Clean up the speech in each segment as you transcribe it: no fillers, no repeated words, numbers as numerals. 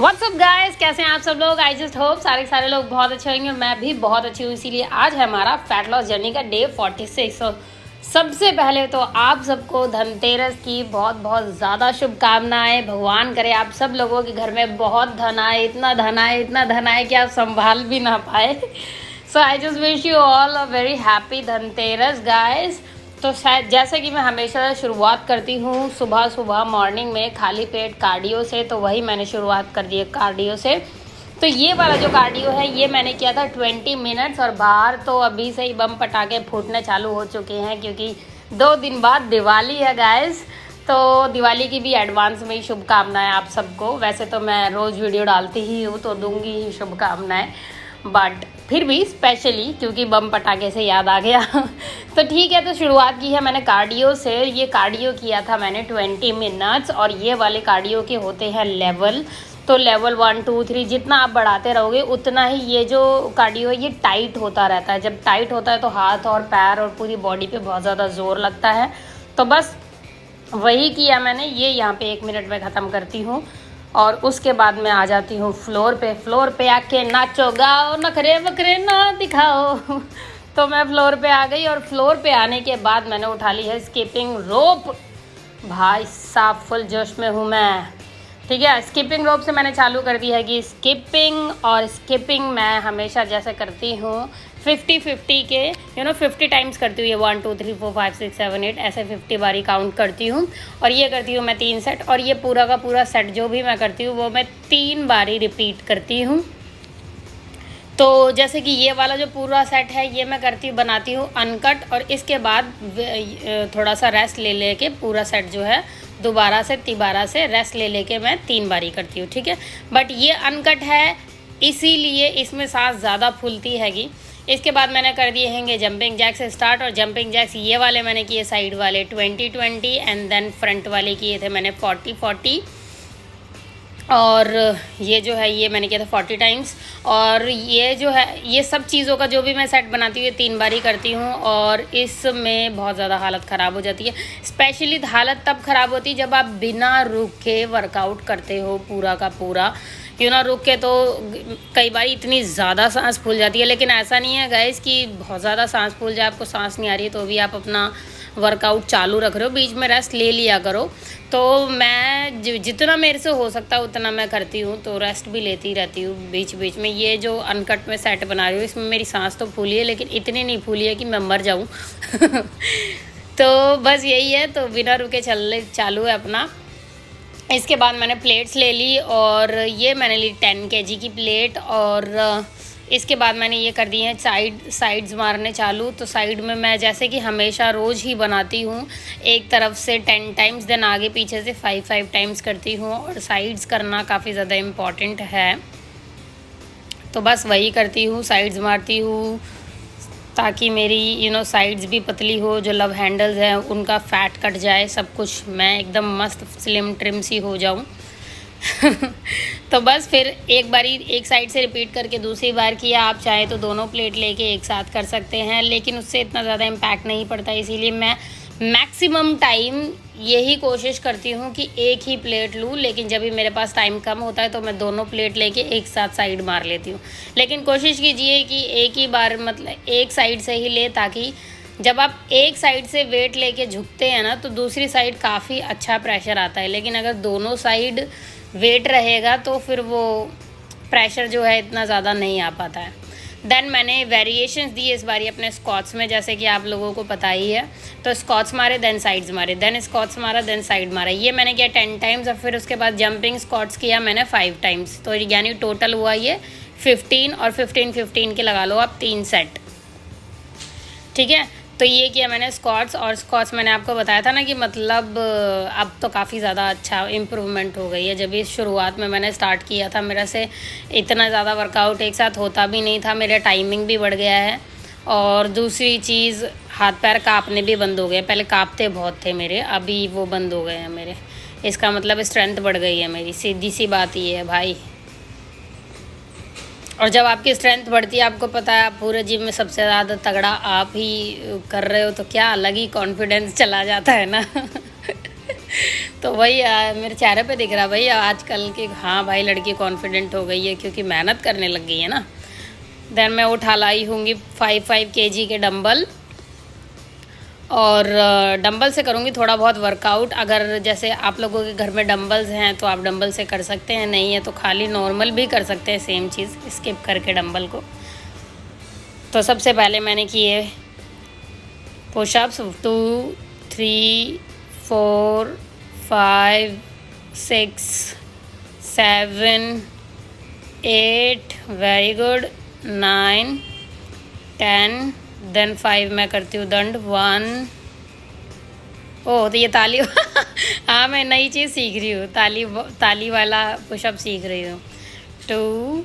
WhatsApp guys, कैसे हैं आप सब लोग। आई जस्ट होप सारे लोग बहुत अच्छे होंगे। मैं भी बहुत अच्छी हूँ। इसीलिए आज है हमारा फैट लॉस जर्नी का डे 46। तो सबसे पहले तो आप सबको धनतेरस की बहुत बहुत ज़्यादा शुभकामनाएं। भगवान करे आप सब लोगों के घर में बहुत धन आए, इतना धन आए कि आप संभाल भी ना पाए। So I just wish you all a very happy Dhanteras guys. तो शायद जैसे कि मैं हमेशा शुरुआत करती हूँ सुबह सुबह मॉर्निंग में खाली पेट कार्डियो से, तो वही मैंने शुरुआत कर दी है कार्डियो से। तो ये वाला जो कार्डियो है ये मैंने किया था 20 मिनट्स, और बाहर तो अभी से ही बम पटाखे फूटने चालू हो चुके हैं क्योंकि 2 दिन बाद दिवाली है गाइस। तो दिवाली की भी एडवांस में ही शुभकामनाएं आप सबको। वैसे तो मैं रोज़ वीडियो डालती ही हूँ तो दूंगी ही शुभकामनाएं, बट फिर भी स्पेशली क्योंकि बम पटाखे से याद आ गया। तो ठीक है, तो शुरुआत की है मैंने कार्डियो से। ये कार्डियो किया था मैंने 20 मिनट्स, और ये वाले कार्डियो के होते हैं लेवल। तो लेवल 1 2 3 जितना आप बढ़ाते रहोगे उतना ही ये जो कार्डियो है ये टाइट होता रहता है। जब टाइट होता है तो हाथ और पैर और पूरी बॉडी पे बहुत ज़्यादा जोर लगता है। तो बस वही किया मैंने। ये यहाँ पे 1 मिनट में ख़त्म करती हूँ और उसके बाद मैं आ जाती हूँ फ्लोर पे आके नाचो गाओ नखरे वखरे ना दिखाओ। तो मैं फ्लोर पे आ गई, और फ्लोर पे आने के बाद मैंने उठा ली है स्किपिंग रोप। भाई साहब फुल जोश में हूँ मैं। ठीक है, स्किपिंग रोप से मैंने चालू कर दी है कि स्किपिंग मैं हमेशा जैसे करती हूँ 50-50 के 50 टाइम्स करती हूँ। ये 1 2 3 4 5 6 7 8 ऐसे 50 बारी काउंट करती हूँ, और ये करती हूँ मैं 3 सेट। और ये पूरा का पूरा सेट जो भी मैं करती हूँ वो मैं 3 बारी रिपीट करती हूँ। तो जैसे कि ये वाला जो पूरा सेट है ये मैं बनाती हूँ अनकट, और इसके बाद थोड़ा सा रेस्ट ले लेके पूरा सेट जो है दोबारा से तिबारा से रेस्ट ले लेके मैं 3 बारी करती हूँ। ठीक है, बट ये अनकट है इसीलिए इसमें सांस ज़्यादा फूलती हैगी। इसके बाद मैंने कर दिए हैंगे जंपिंग जैक से स्टार्ट, और जंपिंग जैक्स ये वाले मैंने किए साइड वाले 20-20 एंड देन फ्रंट वाले किए थे मैंने 40-40, और ये जो है ये मैंने किया था 40 टाइम्स। और ये जो है ये सब चीज़ों का जो भी मैं सेट बनाती हूँ ये 3 बारी करती हूँ, और इसमें बहुत ज़्यादा हालत ख़राब हो जाती है। स्पेशली हालत तब ख़राब होती है जब आप बिना रुके वर्कआउट करते हो पूरा का पूरा। रुक के तो कई बार इतनी ज़्यादा सांस फूल जाती है, लेकिन ऐसा नहीं है गाइस कि बहुत ज़्यादा सांस फूल जाए, आपको सांस नहीं आ रही है तो भी आप अपना वर्कआउट चालू रख रहे हो, बीच में रेस्ट ले लिया करो। तो मैं जितना मेरे से हो सकता है उतना मैं करती हूँ, तो रेस्ट भी लेती रहती हूँ बीच बीच में। ये जो अनकट में सेट बना रही हूँ इसमें मेरी सांस तो फूली है, लेकिन इतनी नहीं फूली है कि मैं मर जाऊँ। तो बस यही है, तो बिना रुके चालू है अपना। इसके बाद मैंने प्लेट्स ले ली, और ये मैंने ली 10 kg की प्लेट, और इसके बाद मैंने ये कर दी है साइड्स मारने चालू। तो साइड में मैं जैसे कि हमेशा रोज़ ही बनाती हूँ, एक तरफ से 10 टाइम्स, देन आगे पीछे से 5 टाइम्स करती हूँ, और साइड्स करना काफ़ी ज़्यादा इम्पॉर्टेंट है। तो बस वही करती हूँ, साइड्स मारती हूँ ताकि मेरी साइड्स भी पतली हो, जो लव हैंडल्स हैं उनका फैट कट जाए, सब कुछ मैं एकदम मस्त स्लिम ट्रिम सी हो जाऊँ। तो बस फिर एक बारी एक साइड से रिपीट करके दूसरी बार किया। आप चाहे तो दोनों प्लेट लेके एक साथ कर सकते हैं, लेकिन उससे इतना ज़्यादा इम्पैक्ट नहीं पड़ता, इसीलिए मैं मैक्सिमम टाइम यही कोशिश करती हूँ कि एक ही प्लेट लूँ। लेकिन जब भी मेरे पास टाइम कम होता है तो मैं दोनों प्लेट लेके एक साथ साइड मार लेती हूँ। लेकिन कोशिश कीजिए कि एक ही बार मतलब एक साइड से ही ले, ताकि जब आप एक साइड से वेट लेके झुकते हैं ना तो दूसरी साइड काफ़ी अच्छा प्रेशर आता है। लेकिन अगर दोनों साइड वेट रहेगा तो फिर वो प्रेशर जो है इतना ज़्यादा नहीं आ पाता है। देन मैंने वेरिएशंस दी इस बारी अपने स्क्वाट्स में, जैसे कि आप लोगों को पता ही है। तो स्क्वाट्स मारे, देन साइड्स मारे, देन स्क्वाट्स मारा, देन साइड मारा। ये मैंने किया 10 टाइम्स, और फिर उसके बाद जंपिंग स्क्वाट्स किया मैंने 5 टाइम्स। तो यानी टोटल हुआ ये 15, और 15 के लगा लो आप 3 सेट। ठीक है, तो ये किया मैंने स्क्वाट्स। और स्क्वाट्स मैंने आपको बताया था ना कि मतलब अब तो काफ़ी ज़्यादा अच्छा इम्प्रूवमेंट हो गई है। जब इस शुरुआत में मैंने स्टार्ट किया था मेरा से इतना ज़्यादा वर्कआउट एक साथ होता भी नहीं था, मेरा टाइमिंग भी बढ़ गया है, और दूसरी चीज़ हाथ पैर काँपने भी बंद हो गए। पहले काँपते बहुत थे मेरे, अभी वो बंद हो गए हैं मेरे। इसका मतलब स्ट्रेंथ बढ़ गई है मेरी, सीधी सी बात ये है भाई। और जब आपकी स्ट्रेंथ बढ़ती है, आपको पता है आप पूरे जिम में सबसे ज़्यादा तगड़ा आप ही कर रहे हो, तो क्या अलग ही कॉन्फिडेंस चला जाता है ना। तो वही मेरे चेहरे पे दिख रहा भाई आजकल की, हाँ भाई लड़की कॉन्फिडेंट हो गई है क्योंकि मेहनत करने लग गई है ना। देन मैं उठा लाई होंगी 5 kg के डंबल, और डंबल से करूँगी थोड़ा बहुत वर्कआउट। अगर जैसे आप लोगों के घर में डंबल्स हैं तो आप डंबल से कर सकते हैं, नहीं है तो खाली नॉर्मल भी कर सकते हैं, सेम चीज़ स्किप करके डंबल को। तो सबसे पहले मैंने किए पुशअप्स 2 3 4 5 6 7 8, वेरी गुड, 9 10, देन 5 मैं करती हूँ दंड 1। ओह तो ये ताली हाँ मैं नई चीज़ सीख रही हूँ, ताली वाला पुशअप सीख रही हूँ। 2,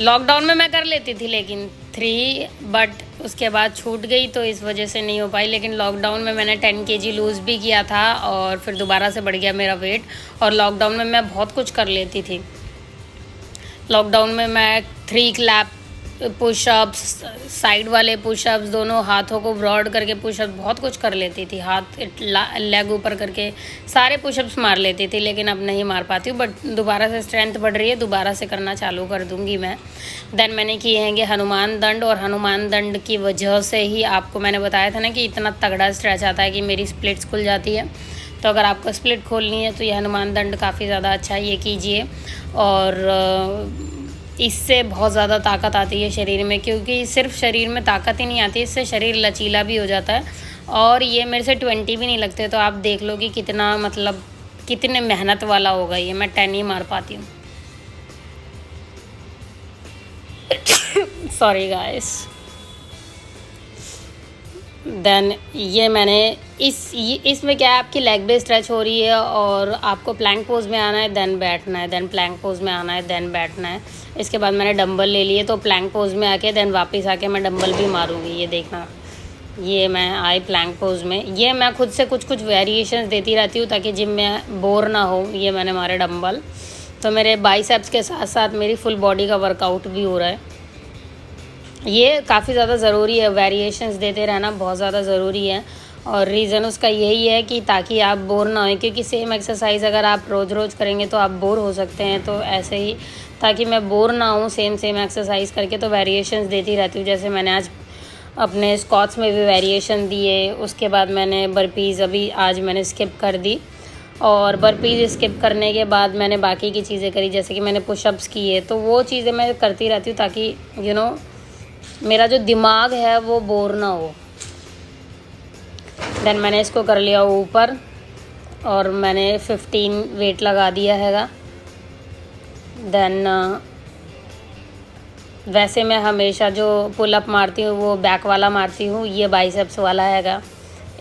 लॉकडाउन में मैं कर लेती थी लेकिन 3, बट उसके बाद छूट गई तो इस वजह से नहीं हो पाई। लेकिन लॉकडाउन में मैंने 10 kg लूज़ भी किया था और फिर दोबारा से बढ़ गया मेरा वेट। और लॉकडाउन में मैं बहुत कुछ कर लेती थी। लॉकडाउन में मैं 3 क्लैप पुशअप्स, साइड वाले पुशअप्स, दोनों हाथों को ब्रॉड करके पुशअप बहुत कुछ कर लेती थी, हाथ लेग ऊपर करके सारे पुशअप्स मार लेती थी। लेकिन अब नहीं मार पाती हूँ, बट दोबारा से स्ट्रेंथ बढ़ रही है, दोबारा से करना चालू कर दूँगी मैं। देन मैंने किए हैंगे हनुमान दंड, और हनुमान दंड की वजह से ही आपको मैंने बताया था ना कि इतना तगड़ा स्ट्रेच आता है कि मेरी स्प्लिट्स खुल जाती है। तो अगर आपको स्प्लिट खोलनी है तो ये हनुमान दंड काफ़ी ज़्यादा अच्छा है, ये कीजिए। और इससे बहुत ज़्यादा ताकत आती है शरीर में, क्योंकि सिर्फ शरीर में ताकत ही नहीं आती, इससे शरीर लचीला भी हो जाता है। और ये मेरे से 20 भी नहीं लगते, तो आप देख लो कि कितना मतलब कितने मेहनत वाला होगा ये। मैं 10 ही मार पाती हूँ। Sorry guys. देन ये मैंने इसमें क्या है, आपकी लेग भी स्ट्रेच हो रही है और आपको प्लैंक पोज में आना है, देन बैठना है, देन प्लैंक पोज में आना है, देन बैठना है। इसके बाद मैंने डंबल ले लिए, तो प्लैंक पोज में आके देन वापस आके मैं डंबल भी मारूंगी। ये देखना, ये मैं आई प्लैंक पोज में। ये मैं खुद से कुछ कुछ वेरिएशंस देती रहती हूँ ताकि जिम में बोर ना हो। ये मैंने मारे डंबल, तो मेरे बाइसेप्स के साथ साथ मेरी फुल बॉडी का वर्कआउट भी हो रहा है। ये काफ़ी ज़्यादा ज़रूरी है, वेरिएशंस देते रहना बहुत ज़्यादा ज़रूरी है। और रीज़न उसका यही है कि ताकि आप बोर ना हों, क्योंकि सेम एक्सरसाइज अगर आप रोज़ रोज़ करेंगे तो आप बोर हो सकते हैं। तो ऐसे ही ताकि मैं बोर ना हूँ सेम एक्सरसाइज करके, तो वेरिएशंस देती रहती हूँ। जैसे मैंने आज अपने स्क्वाट्स में भी वेरिएशन दिए, उसके बाद मैंने बर्पीज़ अभी आज मैंने स्किप कर दी, और बर्पीज़ स्किप करने के बाद मैंने बाकी की चीज़ें करी, जैसे कि मैंने पुशअप्स किए। तो वो चीज़ें मैं करती रहती हूँ ताकि मेरा जो दिमाग है वो बोर ना हो। देन मैंने इसको कर लिया ऊपर, और मैंने 15 वेट लगा दिया हैगा। देन वैसे मैं हमेशा जो पुलअप मारती हूँ वो बैक वाला मारती हूँ, ये बाइसेप्स वाला हैगा।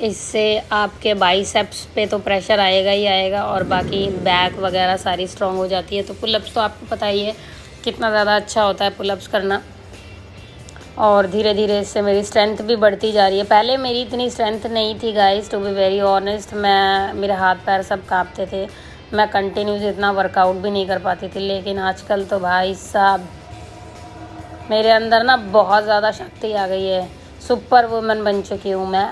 इससे आपके बाइसेप्स पे तो प्रेशर आएगा ही आएगा, और बाकी बैक वगैरह सारी स्ट्रॉन्ग हो जाती है। तो पुलअप्स तो आपको पता ही है कितना ज़्यादा अच्छा होता है पुलअप्स करना। और धीरे धीरे इससे मेरी स्ट्रेंथ भी बढ़ती जा रही है। पहले मेरी इतनी स्ट्रेंथ नहीं थी guys, to be very honest. मेरे हाथ पैर सब कांपते थे, मैं कंटिन्यूस इतना वर्कआउट भी नहीं कर पाती थी। लेकिन आजकल तो भाई साहब मेरे अंदर ना बहुत ज़्यादा शक्ति आ गई है, सुपर वुमन बन चुकी हूँ मैं।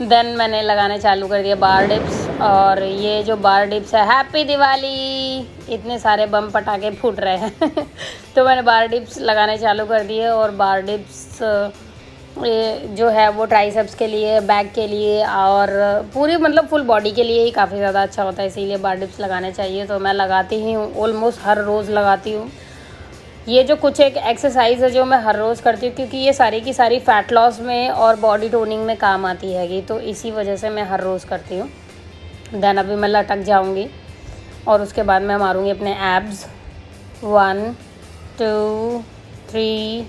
देन मैंने लगाने चालू कर दिया बार डिप्स, और ये जो बार डिप्स है, हैप्पी दिवाली, इतने सारे बम पटाखे फूट रहे हैं। तो मैंने बार डिप्स लगाने चालू कर दिए। और बार डिप्स ये जो है वो ट्राइसेप्स के लिए, बैक के लिए, और पूरी मतलब फुल बॉडी के लिए ही काफ़ी ज़्यादा अच्छा होता है, इसीलिए बार डिप्स लगाने चाहिए। तो मैं लगाती ही हूँ, ऑलमोस्ट हर रोज़ लगाती हूँ। ये जो कुछ एक एक्सरसाइज है जो मैं हर रोज़ करती हूँ, क्योंकि ये सारी की सारी फ़ैट लॉस में और बॉडी टोनिंग में काम आती हैगी, तो इसी वजह से मैं हर रोज़ करती हूँ। देन अभी मैं लटक जाऊँगी, और उसके बाद मैं मारूँगी अपने एब्स। 1 2 3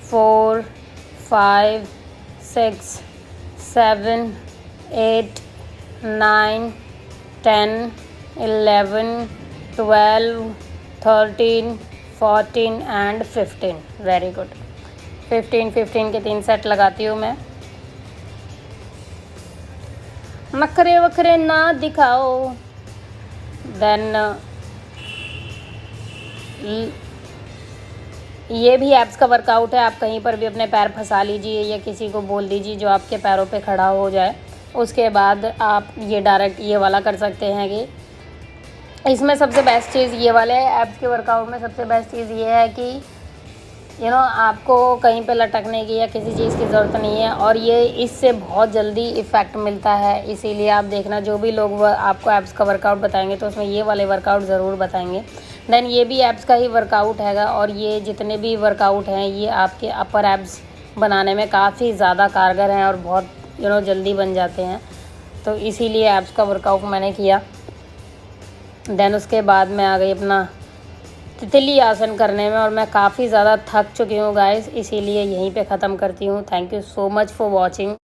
4 5 6 7 8 9 10 11 12 13 14 एंड 15। Very good. 15 के 3 सेट लगाती हूँ मैं। नखरे वखरे ना दिखाओ। देन ये भी एब्स का वर्कआउट है। आप कहीं पर भी अपने पैर फंसा लीजिए या किसी को बोल दीजिए जो आपके पैरों पे खड़ा हो जाए, उसके बाद आप ये डायरेक्ट ये वाला कर सकते हैं कि इसमें सबसे बेस्ट चीज़ ये वाले एब्स के वर्कआउट में सबसे बेस्ट चीज़ ये है कि आपको कहीं पे लटकने की या किसी चीज़ की ज़रूरत नहीं है और ये इससे बहुत जल्दी इफ़ेक्ट मिलता है। इसीलिए आप देखना जो भी लोग आपको एब्स का वर्कआउट बताएंगे तो उसमें ये वाले वर्कआउट ज़रूर बताएंगे। देन ये भी एब्स का ही वर्कआउट हैगा और ये जितने भी वर्कआउट हैं ये आपके अपर एब्स बनाने में काफ़ी ज़्यादा कारगर हैं और बहुत जल्दी बन जाते हैं। तो इसीलिए एब्स का वर्कआउट मैंने किया। देन उसके बाद मैं आ गई अपना तितली आसन करने में और मैं काफ़ी ज़्यादा थक चुकी हूँ गाइस, इसीलिए यहीं पे ख़त्म करती हूँ। Thank you so much for watching.